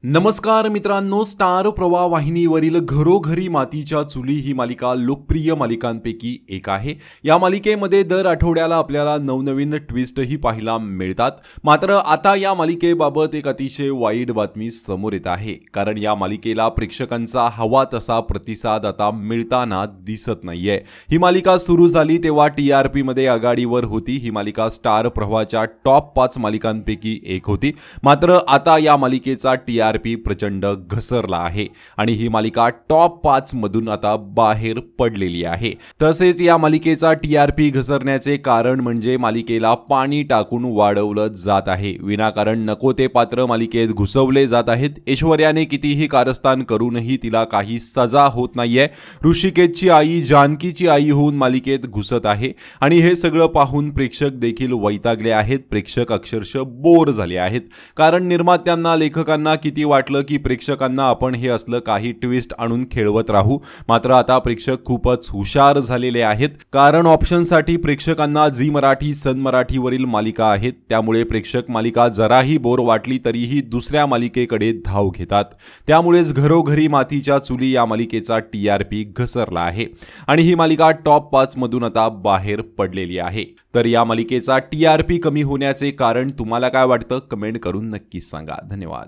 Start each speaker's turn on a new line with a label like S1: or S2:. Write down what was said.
S1: नमस्कार मित्रांनो, स्टार प्रवाह वाहिनीवरील घरोघरी मातीच्या चुली ही मालिका लोकप्रिय मालिकांपैकी एक आहे। या मालिकेमध्ये दर आठवड्याला आपल्याला नवनवीन ट्विस्टही पाहायला मिळतात। मात्र आता या मालिकेबाबत एक अतिशय वाईट बातमी समोर येत आहे, कारण या मालिकेला प्रेक्षकांचा हवा तसा प्रतिसाद आता मिळताना दिसत नाहीये। ही मालिका सुरू झाली तेव्हा TRP मध्ये आघाडीवर होती। ही मालिका स्टार प्रवाहाच्या टॉप 5 मालिकांपैकी एक होती। मात्र आता या मालिकेचा TRP प्रचंड घसरला आहे आणि ही मालिका टॉप 5 मधून आता बाहेर पडलेली आहे। तसेच या मालिकेचा TRP घसरण्याचे कारण म्हणजे मालिकेला पाणी टाकून वाढवलं जात आहे। विनाकारण नको ते पात्र मालिकेत घुसवले जात आहेत। ऐश्वर्याने कितीही कारस्थान करूनही तिला काही सजा होत नाहीये। ऋषिकेशची आई जानकीची आई होऊन मालिकेत घुसत आहे आणि हे सगळं पाहून प्रेक्षक देखील वैतागले आहेत। प्रेक्षक अक्षरशः बोर झाले आहेत, कारण निर्मात्यांना लेखकांना किती वाटलं की प्रेक्षकांना आपण हे असलं काही ट्विस्ट आणून खेळवत राहू। मात्र आता प्रेक्षक खूपच हुशार झालेले आहेत, कारण ऑप्शनसाठी प्रेक्षकांना झी मराठी, सन मराठीवरील मालिका आहेत। त्यामुळे प्रेक्षक मालिका जराही बोर वाटली तरीही दुसऱ्या मालिकेकडे धाव घेतात। त्यामुळेच घरोघरी मातीच्या चुली या मालिकेचा TRP घसरला आहे आणि ही मालिका टॉप 5 मधून आता बाहेर पडलेली आहे। तर या मालिकेचा TRP कमी होण्याचे कारण तुम्हाला काय वाटतं, कमेंट करून नक्की सांगा। धन्यवाद।